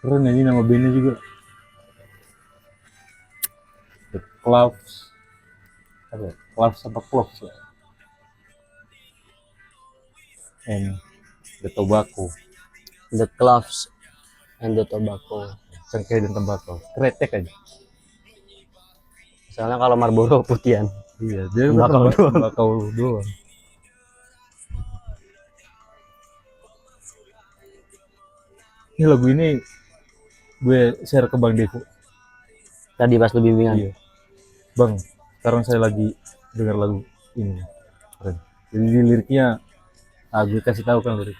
Keren ini nama bandnya juga. The Clouds. Apa ya? Clouds apa Clouds ya? And The Tobacco. The Clouds and the Tobacco. Cengkeh dan tembakau. Kretek aja. Soalnya kalau Marlboro putihan. Iya, dia Tembakau doang. tembakau doang. Ini lagu ini gue share ke Bang Devo. Tadi pas lu bimbingan. Iya. Bang, sekarang saya lagi dengar lagu ini. Keren. Jadi di liriknya, gue kasih tahu kan lirik.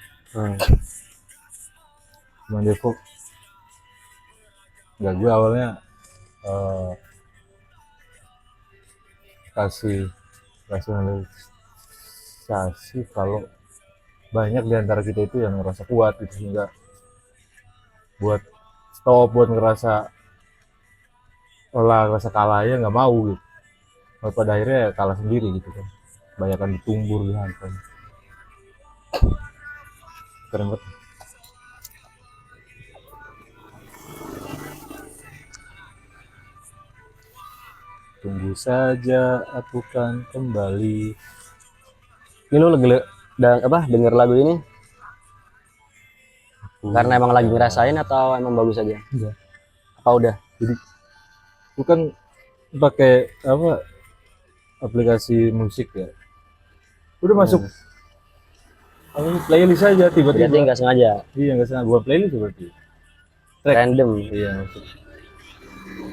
Bang Devo, nggak, gue awalnya kasih rasionalisasi kalau banyak di antara kita itu yang ngerasa kuat gitu, sehingga buat stop, buat ngerasa kalah ya nggak mau gitu. Pada akhirnya ya kalah sendiri gitu kan, banyakan ditumbur dihantam. Keren banget. Tunggu saja, aku kan kembali. Ini lu lagi denger lagu ini karena emang lagi ngerasain atau emang bagus aja? Enggak. Apa udah? Jadi bukan pakai apa, aplikasi musik ya. Udah masuk playlist aja Berarti tiba-tiba. nggak sengaja. Iya, nggak sengaja gua playlist berarti. Track. Random. Iya, masuk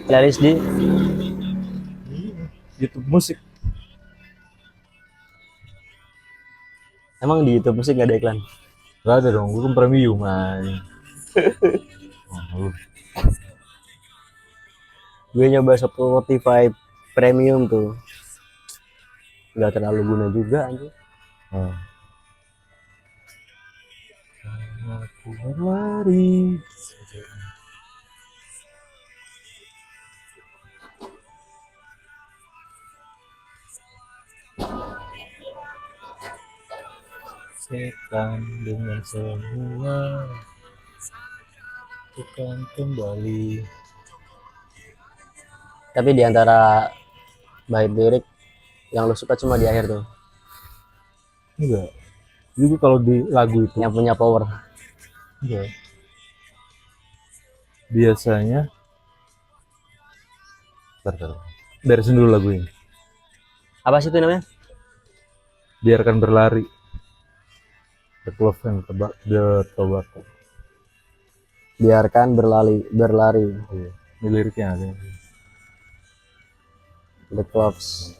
Playlist di YouTube musik. emang di YouTube musik nggak ada iklan? Gak ada dong, gua kan premium man. Oh, Gue nyoba Spotify Premium tuh, nggak terlalu guna juga anjir. Aku berlari. Setan dengan semua bukan kembali. Tapi di antara bait lirik yang lu suka cuma di akhir tuh, Enggak. Jadi kalau di lagu itu yang punya power. enggak. Biasanya beresin dulu lagu ini. Apa sih itu namanya? Biarkan berlari. The Clouds and the Tobacco. Biarkan berlari. Iya. Ini liriknya ada. The Clouds.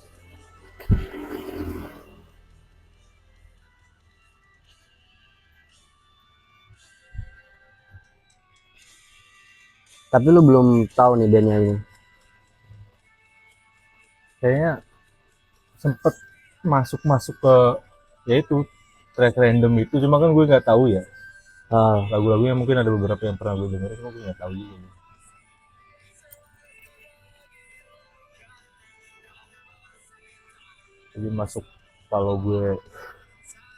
Tapi lu belum tahu nih bandnya ini. Kayaknya sempet masuk ke yaitu track random itu, cuma kan gue nggak tahu ya. Lagu-lagunya mungkin ada beberapa yang pernah gue dengerin, cuma gue nggak tahu juga. Jadi masuk kalau gue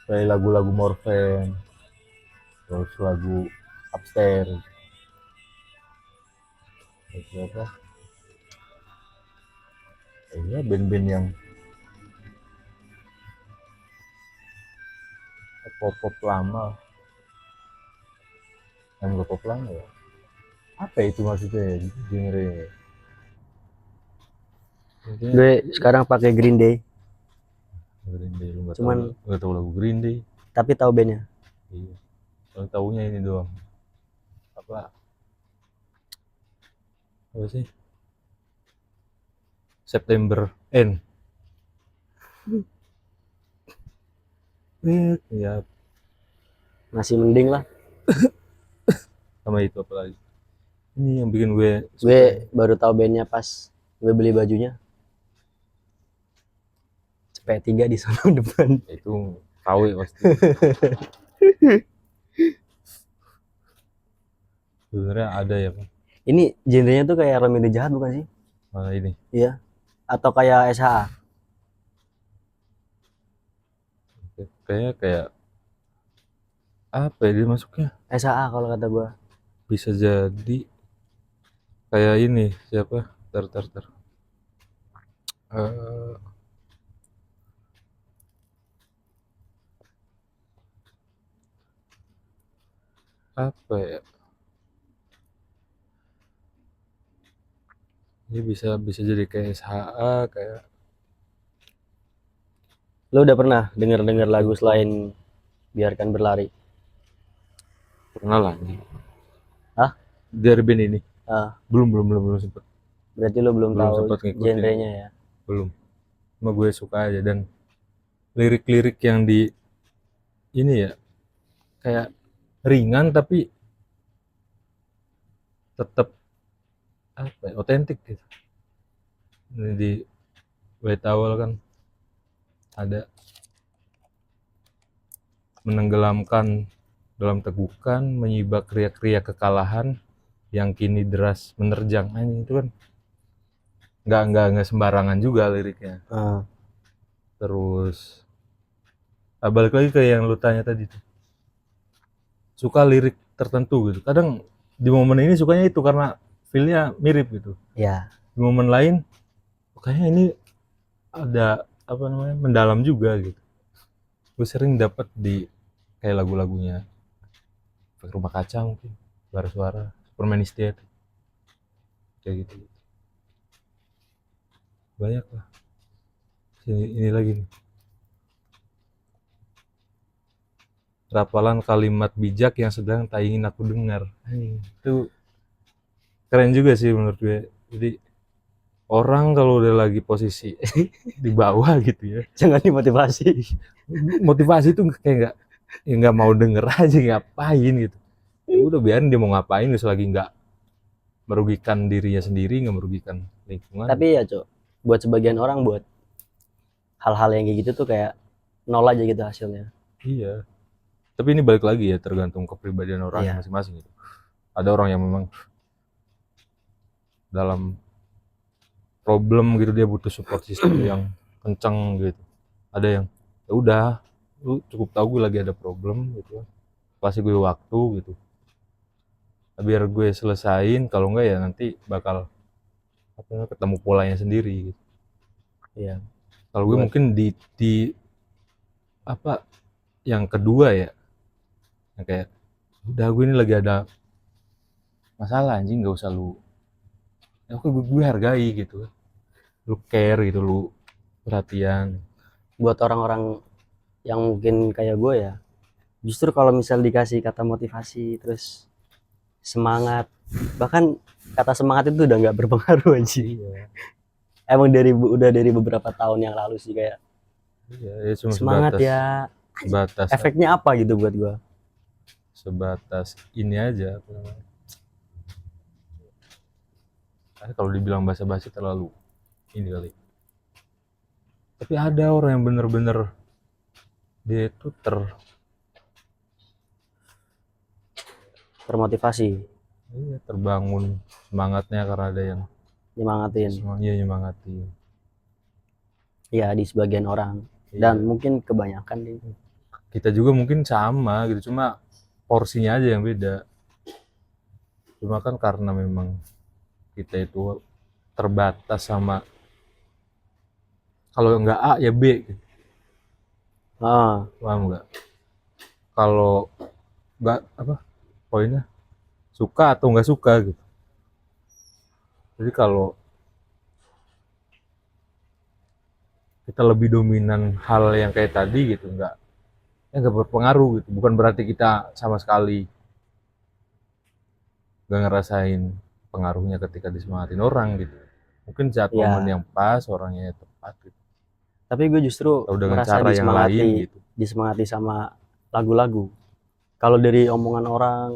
kayak lagu-lagu Morfem, terus lagu Upstairs, terus apa? Ya band-band yang pop lama, yang gak pop lama ya. Apa itu maksudnya genre? Gue sekarang pakai Green Day. Green Day, lu Cuman nggak tahu lagu Green Day? tapi tahu bandnya. Iya. Kalau tahunya ini doang. Apa sih? September End. Ya, Masih mending lah. sama itu apa lagi? Ini yang bikin gue Gue baru tahu bandnya pas gue beli bajunya. CP3 di sana depan. itu tahu ya pasti. Sebenarnya ada ya Pak. Ini genrenya tuh kayak Romeo Jahat bukan sih? Mana ini? Iya. Atau kayak SHA? Kayak apa ya dia masuknya? SHA kalau kata gue. bisa jadi kayak ini siapa ter Eh, apa ya, ini bisa bisa jadi kayak SHA kayak Lo udah pernah denger lagu selain Biarkan Berlari? pernah lah nih Hah? dari band ini. Ah, Belum sempet, berarti lo belum belum tahu sempet ngikutin, genrenya ya? belum. Cuma gue suka aja, dan lirik-lirik yang di ini ya kayak ringan tapi tetap apa ya, otentik gitu. Ini di bait awal kan ada menenggelamkan dalam tegukan, menyibak riak-riak kekalahan yang kini deras menerjang. Anjing itu kan nggak sembarangan juga liriknya. Ah, Terus balik lagi ke yang lu tanya tadi tuh, suka lirik tertentu gitu. Kadang di momen ini sukanya itu karena feelnya mirip gitu. ya. Di momen lain kayaknya ini ada apa namanya mendalam juga gitu. Gue sering dapat di kayak lagu-lagunya Efek Rumah Kaca mungkin, Suara-Suara, Superman is Dead, kayak gitu. Banyak lah. Ini lagi nih. Rapalan kalimat bijak yang sedang tak ingin aku dengar. Itu keren juga sih menurut gue. Jadi orang kalau udah lagi posisi di bawah gitu ya, Jangan dimotivasi. motivasi itu kayak nggak mau denger aja, ngapain gitu. Ya udah biarin dia mau ngapain, selagi nggak merugikan dirinya sendiri, nggak merugikan lingkungan. Tapi ya Cok, buat sebagian orang buat hal-hal yang kayak gitu tuh kayak nol aja gitu hasilnya. Iya. Tapi ini balik lagi ya, tergantung kepribadian orang Iya. masing-masing gitu. Ada orang yang memang dalam problem gitu dia butuh support system yang kenceng gitu. Ada yang ya udah, lu cukup tahu gue lagi ada problem gitu, kasih gue waktu gitu, biar gue selesain, kalau enggak ya nanti bakal apa namanya, ketemu polanya sendiri gitu. Iya. Kalau gue mungkin di apa yang kedua ya, yang kayak udah gue ini lagi ada masalah anjing, nggak usah lu ya, oke gue hargai gitu, lu care gitu, lu perhatian. Buat orang-orang yang mungkin kayak gue ya, justru kalau misal dikasih kata motivasi terus semangat, bahkan kata semangat itu udah nggak berpengaruh aja. Iya. Emang udah dari beberapa tahun yang lalu sih kayak Iya, ya cuma semangat sebatas ya, efeknya apa gitu buat gue. sebatas ini aja apa namanya. Kalau dibilang basa-basi terlalu ini kali. Tapi ada orang yang bener-bener dia itu Termotivasi, iya, terbangun semangatnya karena ada yang nyemangatin. nyemangatin. Ya di sebagian orang Iya. dan mungkin kebanyakan nih. Kita juga mungkin sama gitu, cuma porsinya aja yang beda. Cuma kan karena memang kita itu terbatas sama, kalau nggak A ya B gitu. Paham nggak? Kalau nggak apa poinnya, suka atau nggak suka gitu. Jadi kalau kita lebih dominan hal yang kayak tadi gitu, nggak berpengaruh gitu. Bukan berarti kita sama sekali nggak ngerasain pengaruhnya ketika disemangatin orang gitu. Mungkin saat Ya. momen yang pas, orangnya tepat gitu. Tapi gue justru Atau dengan merasa cara yang lain gitu. disemangati sama lagu-lagu. Kalau dari omongan orang,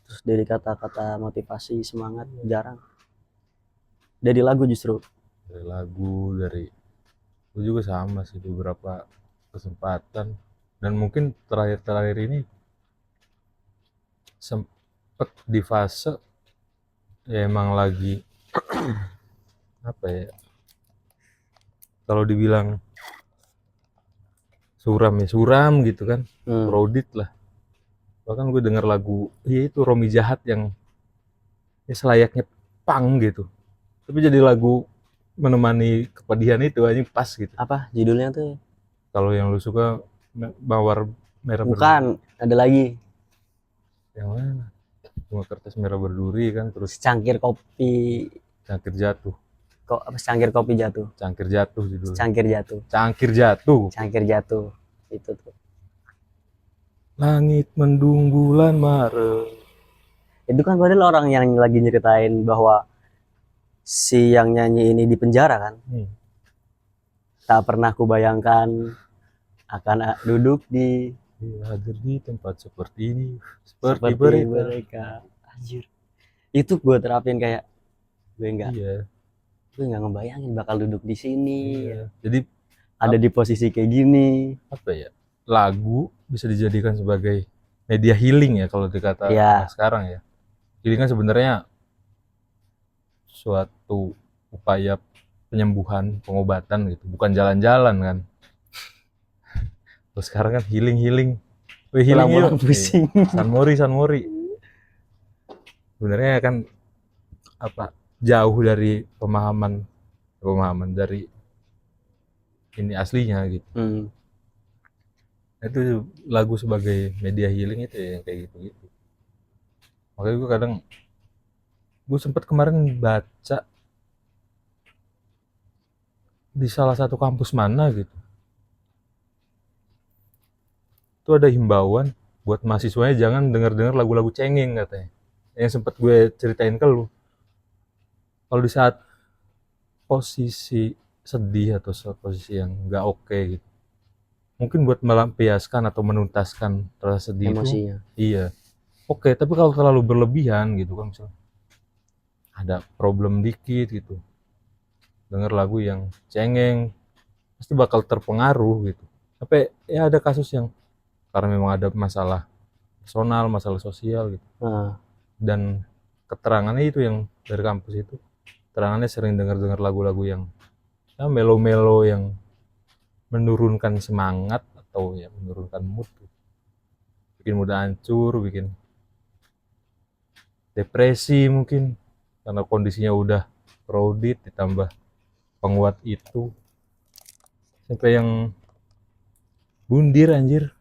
terus dari kata-kata motivasi, semangat, jarang. Dari lagu justru. Dari lagu, dari gue juga sama sih beberapa kesempatan. Dan mungkin terakhir-terakhir ini sempet di fase ya emang lagi apa ya, kalau dibilang suram ya suram gitu kan, crowded lah Bahkan gue denger lagu itu Romi Jahat yang ya selayaknya punk gitu, tapi jadi lagu menemani kepedihan itu aja pas gitu. Apa judulnya tuh? Kalau yang lu suka Mawar Merah Berduri, Bukan, ada lagi. yang mana? Bunga Kertas Merah Berduri kan, terus Secangkir kopi, Cangkir Jatuh. kok apa secangkir kopi jatuh. Cangkir Jatuh judulnya. Secangkir jatuh. Cangkir Jatuh. Cangkir jatuh. Itu tuh. Langit mendung bulan Maret. Itu kan padahal orang yang lagi nyeritain bahwa si yang nyanyi ini di penjara kan. Tak pernah kubayangkan akan duduk di Hadir di tempat seperti ini, seperti mereka. mereka. Anjir. Itu gue terapin kayak Iya. gue nggak ngebayangin bakal duduk di sini. Iya. Jadi Ada di posisi kayak gini. apa ya? Lagu bisa dijadikan sebagai media healing ya kalau dikata Iya. sekarang ya. Jadi kan sebenarnya suatu upaya penyembuhan, pengobatan gitu, bukan jalan-jalan kan. Terus sekarang kan healing. Wih, healing Pulang-pulang yuk. pusing. San Mori. Sebenarnya kan apa? Jauh dari pemahaman dari ini aslinya gitu. Itu lagu sebagai media healing itu ya, yang kayak gitu. Makanya gue kadang gue sempat kemarin baca di salah satu kampus mana gitu, itu ada himbauan buat mahasiswanya jangan denger lagu-lagu cengeng katanya, yang sempat gue ceritain ke lu. Kalau di saat posisi sedih atau posisi yang nggak oke gitu, mungkin buat melampiaskan atau menuntaskan rasa sedih Emosinya. itu iya oke, tapi kalau terlalu berlebihan gitu kan, misalnya ada problem dikit gitu, denger lagu yang cengeng pasti bakal terpengaruh gitu. Tapi ya ada kasus yang karena memang ada masalah personal, masalah sosial gitu, dan keterangannya itu yang dari kampus itu, keterangannya sering dengar lagu-lagu yang ya melo-melo yang menurunkan semangat atau ya menurunkan mood gitu. Bikin mudah hancur, bikin depresi mungkin karena kondisinya udah crowded, ditambah penguat itu sampai yang bundir anjir.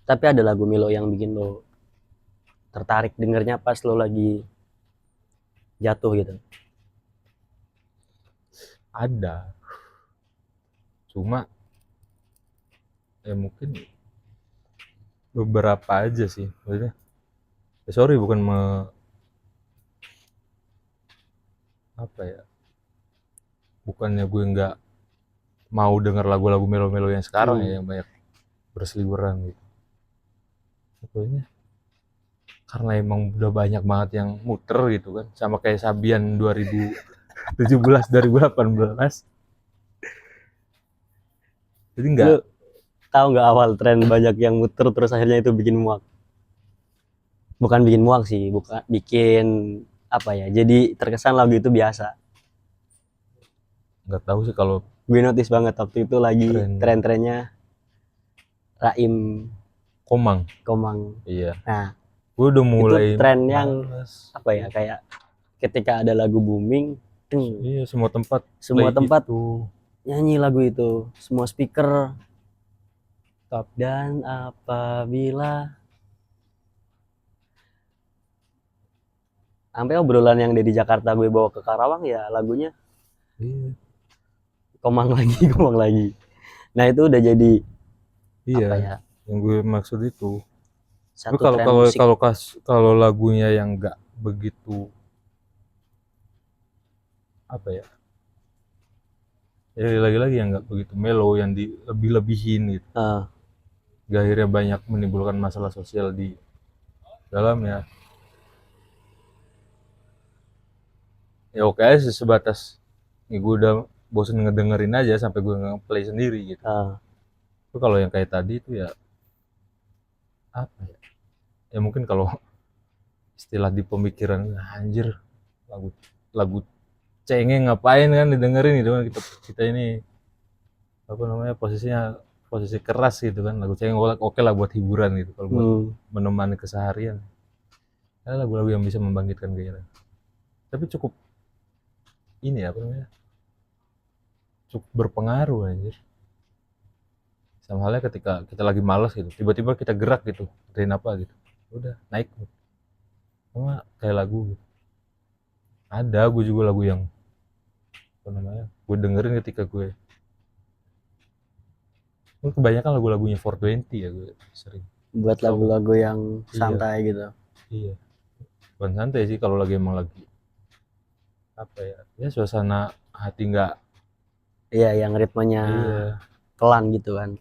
Tapi ada lagu Milo yang bikin lo tertarik dengernya pas lo lagi jatuh gitu? Ada, cuma ya mungkin beberapa aja sih, maksudnya ya sorry bukan apa ya, bukannya gue nggak mau denger lagu-lagu melo-melo yang sekarang ya yang banyak berseliweran gitu. Pokoknya karena emang udah banyak banget yang muter gitu kan, sama kayak Sabian 2017 2018. Jadi Lu tahu nggak awal tren banyak yang muter terus akhirnya itu bikin muak? Bukan bikin muak sih, bukan bikin apa ya? Jadi terkesan lagu itu biasa. nggak tahu sih kalau Gue notice banget waktu itu lagi tren-trennya Raim Komang. Iya. Nah, gue udah mulai itu tren yang apa ya, kayak ketika ada lagu booming, iya semua tempat itu nyanyi lagu itu, semua speaker. Dan apabila sampai obrolan yang dari Jakarta gue bawa ke Karawang ya lagunya Komang lagi. Nah itu udah jadi apa ya? Yang gue maksud itu. Satu tapi tren musik. Kalau lagunya yang nggak begitu apa ya? Ya lagi-lagi yang nggak begitu mellow, yang lebih-lebihin gitu. Akhirnya banyak menimbulkan masalah sosial di dalamnya. Ya oke aja sih, sebatas nih gue udah bosen ngedengerin aja sampai gue nge-play sendiri gitu. Tapi kalau yang kayak tadi itu ya apa ya? Ya mungkin kalau istilah di pemikiran anjir lagu cengeng ngapain kan didengerin gitu kan, kita ini apa namanya posisinya posisi keras gitu kan, lagu cengol oke lah buat hiburan gitu, kalau buat menemani keseharian ada lagu-lagu yang bisa membangkitkan gairah. Tapi cukup ini apa namanya, cukup berpengaruh anjir. Sama halnya ketika kita lagi malas gitu, tiba-tiba kita gerak gitu, kerjain apa gitu, udah naik sama kayak lagu gitu. Ada gue juga lagu yang apa namanya, gue dengerin ketika gue kebanyakan lagu-lagunya 420 ya, gue sering buat lagu-lagu yang Iya. santai gitu. iya bukan santai sih, kalau lagi emang lagi apa ya suasana hati nggak Iya, yang ritmenya iya pelan gitu kan.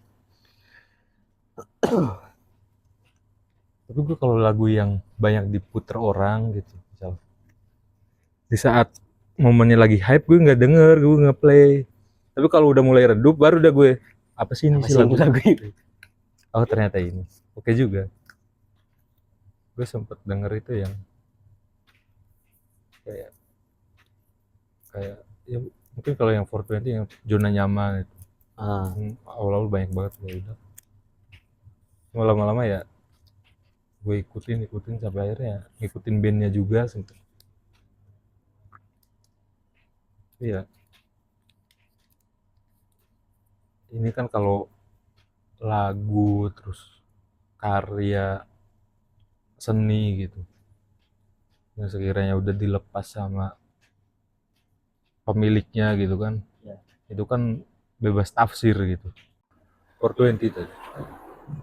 tapi gue kalau lagu yang banyak diputer orang gitu misal di saat momennya lagi hype, gue nggak denger, gue nggak play. Tapi kalau udah mulai redup baru udah gue apa sih ini Apa sih sih lagu lagu itu? oh ternyata ini oke juga. Gue sempet denger itu yang kayak kayak ya mungkin kalau yang 420 yang zona nyaman itu awal-awal banyak banget ya udah. Cuma lama-lama ya gue ikutin sampai akhirnya ngikutin bandnya juga sempet. Iya, ini kan kalau lagu terus karya seni gitu yang sekiranya udah dilepas sama pemiliknya gitu kan Ya. itu kan bebas tafsir gitu. 420 tadi,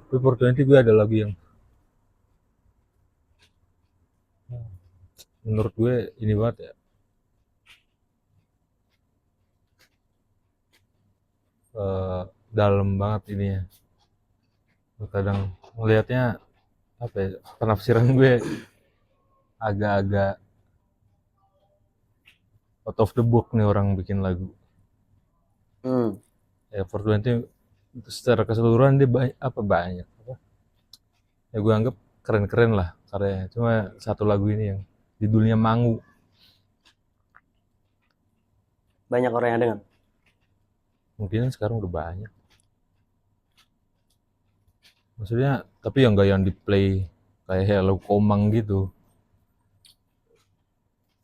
tapi 420 gue ada lagu yang menurut gue ini banget ya, dalam banget ini ya. Kadang melihatnya apa ya, penafsiran gue agak-agak out of the book nih orang bikin lagu. Ya 420 secara keseluruhan dia banyak apa ya, gue anggap keren-keren lah karyanya. Cuma satu lagu ini yang judulnya Mangu, Banyak orang yang dengar. mungkin sekarang udah banyak maksudnya, tapi yang gak yang di play kayak Hello Komang gitu.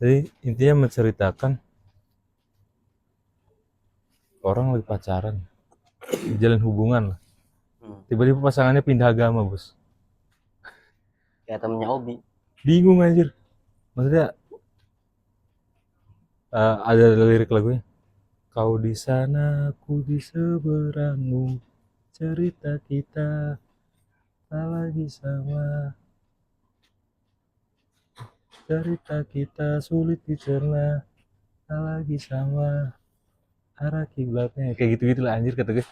Jadi intinya menceritakan orang lagi pacaran, jalan hubungan lah, tiba-tiba pasangannya pindah agama bos. Kayak temennya Obi. Bingung anjir, maksudnya ada lirik lagunya, kau di sana aku di seberangmu, cerita kita tak lagi sama, cerita kita sulit dicerna, tak lagi sama, arah kiblatnya kayak gitu lah anjir kata gue.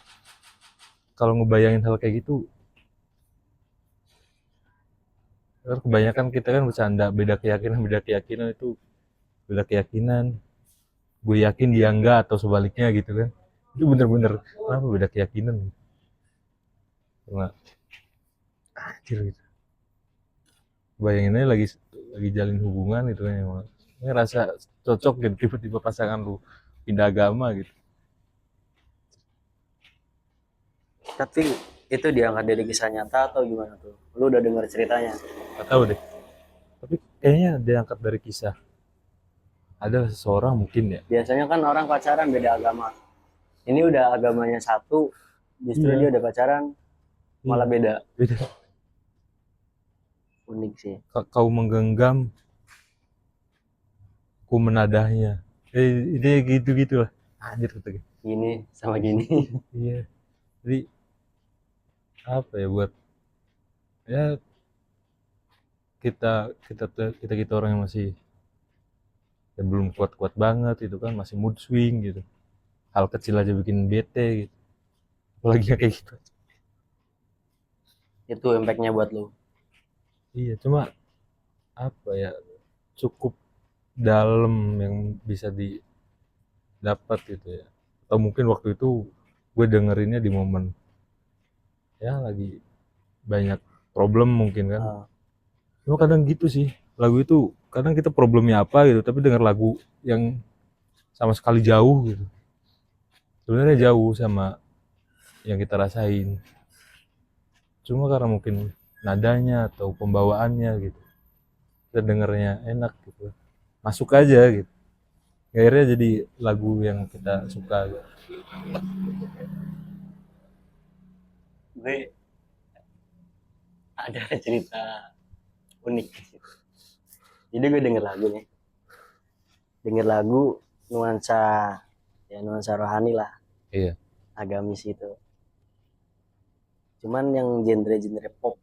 Kalau ngebayangin hal kayak gitu kan kebanyakan kita kan bercanda beda keyakinan itu beda keyakinan, gue yakin dia enggak atau sebaliknya gitu kan, itu bener-bener apa beda keyakinan cuma anjir gitu. Bayangin aja lagi jalin hubungan gitu kan, emang ini rasa cocok gitu, tiba-tiba pasangan lu pindah agama gitu. Tapi itu diangkat dari kisah nyata atau gimana tuh? Lu udah dengar ceritanya? Gak tahu deh, tapi kayaknya diangkat dari kisah ada seseorang mungkin ya. Biasanya kan orang pacaran beda agama. Ini udah agamanya satu, justru Iya. dia udah pacaran malah beda. Unik sih. Kau menggenggam, ku menadahnya. Ini gitu-gitu lah. Anjir kata gue. Gini sama gini. Iya. Jadi apa ya buat ya kita orang yang masih ya belum kuat-kuat banget itu kan, masih mood swing gitu. Hal kecil aja bikin bete gitu. Apalagi yang kayak gitu. Itu impactnya buat lu. Iya, cuma apa ya, cukup dalam yang bisa didapat gitu ya. Atau mungkin waktu itu gue dengerinnya di momen ya lagi banyak problem mungkin kan. Cuma kadang gitu sih, lagu itu kadang kita problemnya apa gitu, tapi denger lagu yang sama sekali jauh gitu, sebenarnya jauh sama yang kita rasain. Cuma karena mungkin nadanya atau pembawaannya gitu, kita dengernya enak gitu, masuk aja gitu. Akhirnya jadi lagu yang kita suka gitu. Gue ada cerita unik. Jadi gue denger lagu nuansa rohani lah, Iya. agamis gitu. Cuman yang genre pop,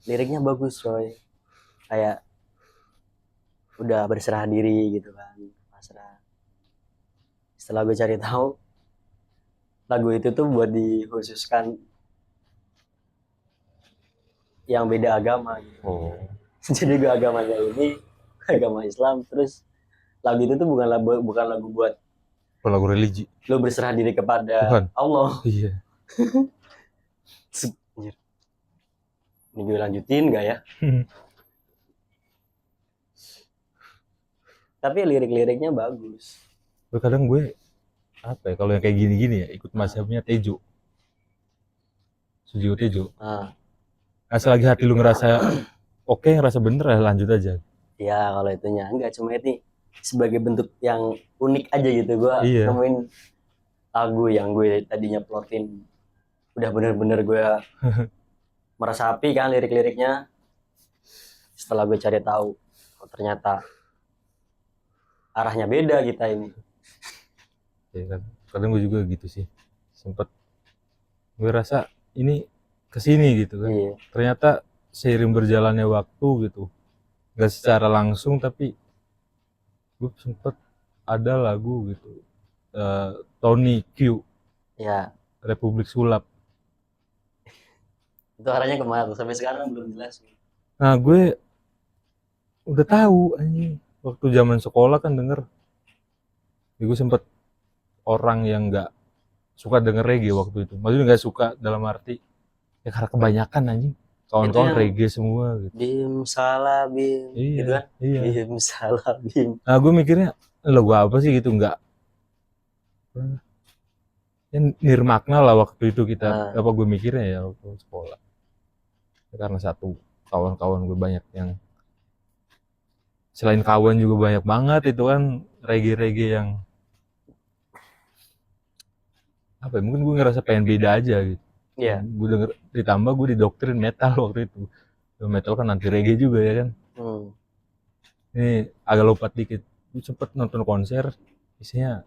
liriknya bagus coy, kayak udah berserah diri gitu kan, pasrah. Setelah gue cari tahu, lagu itu tuh buat dikhususkan yang beda agama gitu. Oh. Jadi gue agamanya ini agama Islam, terus lagu itu tuh bukan lagu buat Lagu religi. lo berserah diri kepada Tuhan. Allah. Iya. Ini gue lanjutin gak ya? Tapi lirik-liriknya bagus. Kadang gue apa ya, kalau yang kayak gini-gini ya ikut mazhabnya Tejo. Sujiwo Tejo. Selagi hati lu ngerasa oke, ngerasa bener ya lanjut aja. Ya kalau itunya enggak, cuma ini sebagai bentuk yang unik aja gitu. Gue nemuin lagu yang gue tadinya plotin udah bener-bener gue meresapi kan lirik-liriknya. Setelah gue cari tahu, oh, ternyata arahnya beda kita ini. Ya kan, kadang gue juga gitu sih, sempet gue rasa ini kesini gitu kan. Iya. Ternyata seiring berjalannya waktu gitu, gak secara langsung tapi gue sempet ada lagu gitu, Tony Q Ya, Republik Sulap. itu arahnya kemana? Sampai sekarang belum jelas. Nah gue udah tahu anjing, waktu zaman sekolah kan denger ya, gue sempet orang yang nggak suka denger reggae waktu itu. Maksudnya nggak suka dalam arti ya karena kebanyakan anjing kawan-kawan reggae semua gitu. Bim salah bim, Iya, gitu kan? Iya. Bim salah bim. Nah gue mikirnya lagu apa sih gitu, nggak ya nirmakna lah waktu itu kita apa gue mikirnya ya waktu sekolah. Karena satu, kawan-kawan gue banyak yang selain kawan juga banyak banget itu kan reggae-reggae yang apa ya, mungkin gue ngerasa pengen beda aja gitu. Iya. Gue denger, ditambah gue didoktrin metal waktu itu. Metal kan anti reggae juga ya kan. Ini agak lompat dikit. Gue sempet nonton konser, isinya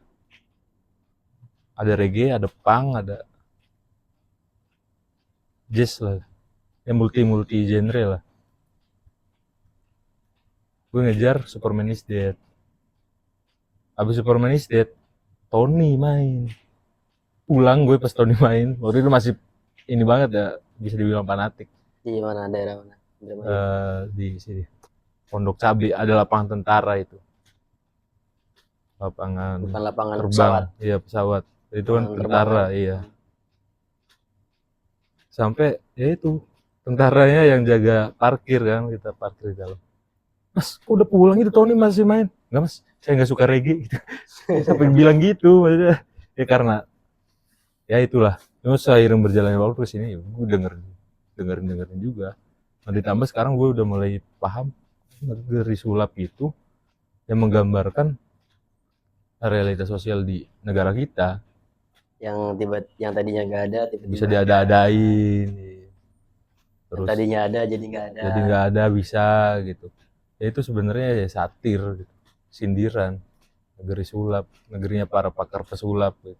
ada reggae, ada punk, ada jazz lah. Ya multi genre lah. Gue ngejar Superman is Dead. Abis Superman is Dead, Tony main. Pulang gue pas Tony main. Waktu itu masih ini banget ya, bisa dibilang fanatik. Di mana, daerah mana? Di sini. Pondok Cabe, ada lapangan tentara itu. Lapangan, bukan lapangan terbang, pesawat. Iya pesawat. Itu kan tentara, iya. Sampai ya itu tentaranya yang jaga parkir kan, kita parkir di dalam. Mas, kok udah pulang itu Tony masih main? Enggak mas, saya nggak suka reggae gitu. Sampai bilang gitu, maksudnya ya karena ya itulah. Cuma seiring berjalannya waktu kesini, ya gue dengerin juga. Nah ditambah sekarang gue udah mulai paham negeri sulap itu yang menggambarkan realitas sosial di negara kita. Yang tadinya nggak ada, tiba-tiba bisa diada-adain. Terus yang tadinya ada jadi nggak ada. Jadi nggak ada bisa gitu. Ya itu sebenarnya ya satir gitu. Sindiran negeri sulap, negerinya para pakar pesulap gitu.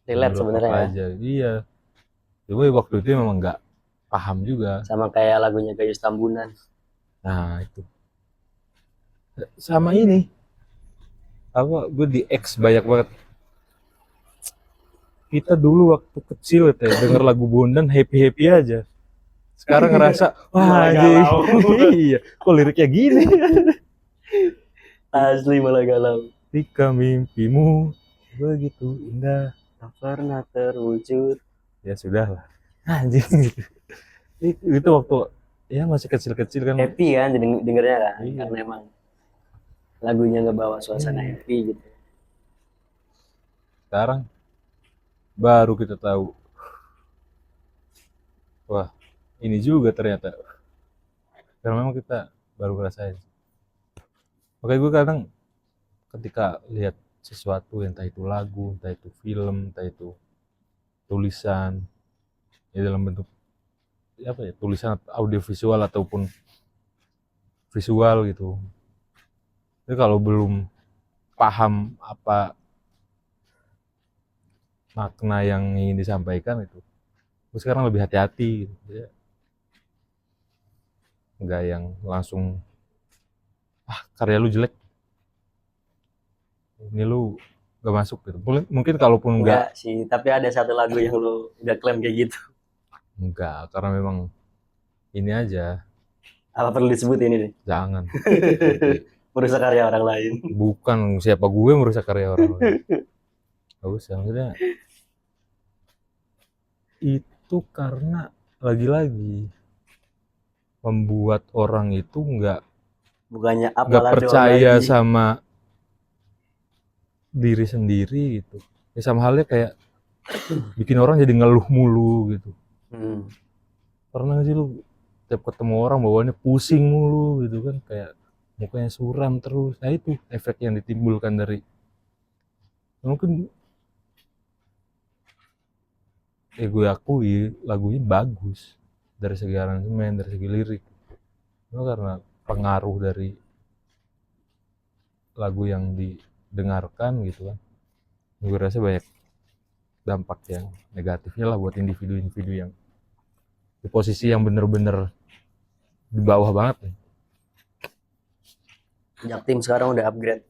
Relate sebenarnya ya. Iya. Cuma waktu itu memang nggak paham juga. Sama kayak lagunya Gayus Tambunan. Nah itu. Sama ini. Apa? Gue di X banyak banget. Kita dulu waktu kecil ya denger lagu Bondan happy aja. Sekarang ngerasa wah anjing. Iya, kok liriknya gini. Asli malah galau. Ketika mimpimu begitu indah tak pernah terwujud. Ya sudah lah. Anjing gitu. Itu waktu ya masih kecil-kecil kan. Happy kan dengernya kan. Iya. Karena emang lagunya ngebawa suasana happy gitu. Sekarang baru kita tahu, wah ini juga ternyata, karena memang kita baru ngerasain. Makanya gue kadang ketika lihat sesuatu, entah itu lagu, entah itu film, entah itu tulisan, ya dalam bentuk apa ya, tulisan audiovisual ataupun visual gitu. Jadi kalau belum paham apa makna yang ingin disampaikan itu, gue sekarang lebih hati-hati gitu. Ya, nggak yang langsung karya lu jelek, ini lu gak masuk gitu. Mungkin kalaupun Enggak sih, tapi ada satu lagu yang lu udah klaim kayak gitu. enggak, karena memang ini aja, Apa perlu disebut ini nih? jangan. Merusak karya orang lain. Bukan siapa gue merusak karya orang lain. Gak usah, maksudnya itu karena lagi-lagi membuat orang itu Bukannya nggak apalah doang percaya lagi. sama diri sendiri gitu. Ya sama halnya kayak bikin orang jadi ngeluh mulu gitu. Hmm. Pernah nggak sih lu tiap ketemu orang bawaannya pusing mulu gitu kan, kayak mukanya suram terus. Nah itu efek yang ditimbulkan dari, mungkin gue akui lagunya bagus dari segi aransemen, dari segi lirik. Itu karena pengaruh dari lagu yang didengarkan gitu kan. Gue rasa banyak dampak yang negatifnya lah buat individu-individu yang di posisi yang bener-bener di bawah banget nih. Jaktim sekarang udah upgrade.